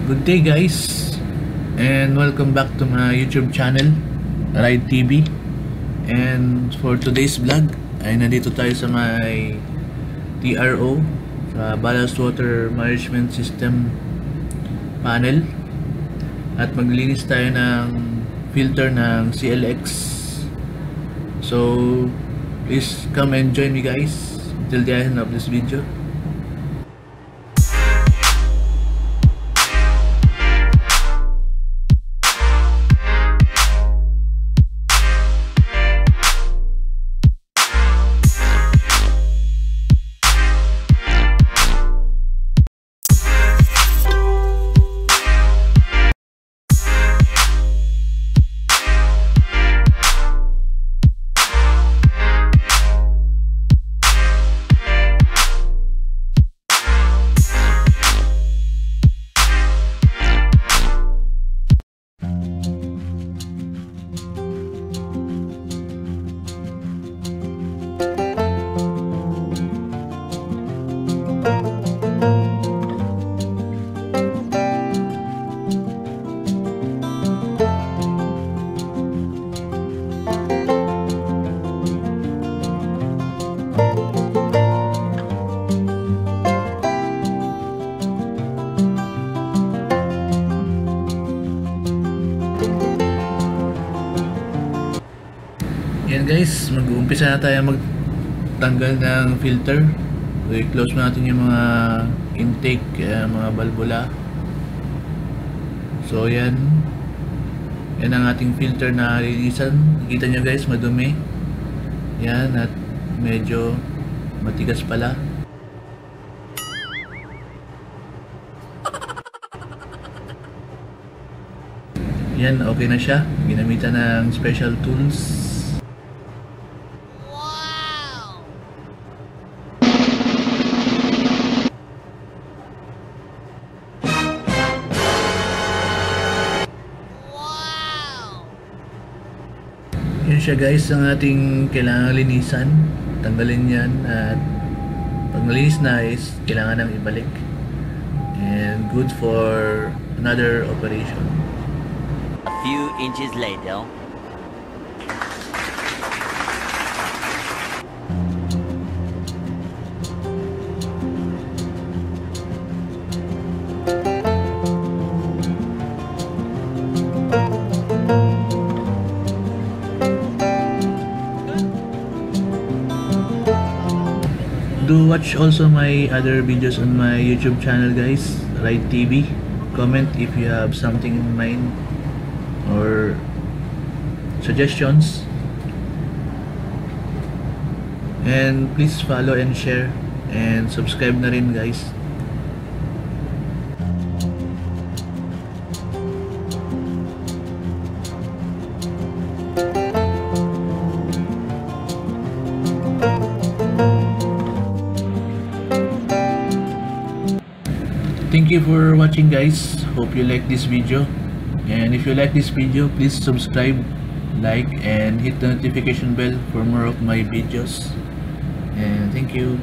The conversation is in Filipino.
Good day guys, and welcome back to my YouTube channel, Ride TV. And for today's vlog ay nandito tayo sa may TRO, sa Ballast Water Management System panel, at maglinis tayo ng filter ng CLX. So please come and join me guys till the end of this video. Yan guys, mag-uumpisa na tayo magtanggal ng filter. So, i-close natin yung mga intake, mga valvula. So yan ang ating filter na linisan. Nakita nyo guys, madumi yan at medyo matigas pala. Yan, okay na siya. Ginamitan ng special tools. Yun siya guys, ang ating kailangan linisan. Tanggalin yan, at pag nalinis na is kailangan nang ibalik, and good for another operation. A few inches later. Do watch also my other videos on my YouTube channel guys, Ride TV. Comment if you have something in mind or suggestions, and please follow and share and subscribe na rin guys. Thank you for watching guys. Hope you like this video, and if you like this video, please subscribe, like, and hit the notification bell for more of my videos. And thank you.